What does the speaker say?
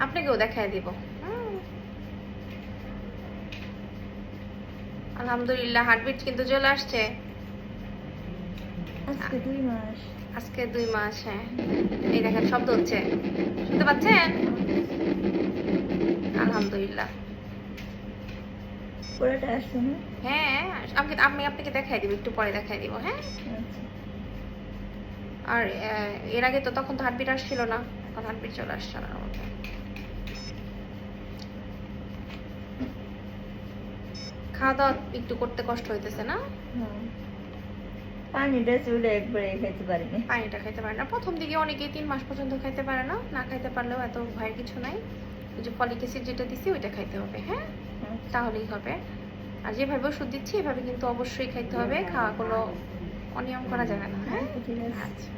আপনাকেও দেখায় দিব। আলহামদুলিল্লাহ হার্টবিট কিন্তু চলে আসছে। আজকে 2 মাস। আজকে 2 মাস। হ্যাঁ, এই দেখেন শব্দ হচ্ছে, শুনতে পাচ্ছেন? আলহামদুলিল্লাহ। পুরোটা আসছে না? হ্যাঁ, আমি আপনাকে দেখাই দিব, একটু পরে দেখাই দিব। হ্যাঁ, আচ্ছা। আর এর আগে তো তখন তো হার্টবিট আসছিল না, এখন হার্টবিট চলে আসছে আমার মধ্যে। খাওয়া দাওয়া একটু করতে কষ্ট হইতেছে না? হ্যাঁ, পানিটা চলে একবারে খাইতে পারিনি। পানিটা খাইতে পারে না প্রথম দিকে, অনেকেই 3 মাস পর্যন্ত খাইতে পারে না। না খাইতে পারলেও এত ভয়ের কিছু নাই। ওই যে ফলিক অ্যাসিড যেটা দিছি ওইটা খাইতে হবে। হ্যাঁ, তাহলেই হবে। আর যেভাবে ওষুধ দিচ্ছি এভাবে কিন্তু অবশ্যই খাইতে হবে, খাওয়া কোনো অনিয়ম করা যাবে না। হ্যাঁ, ঠিক আছে। আচ্ছা।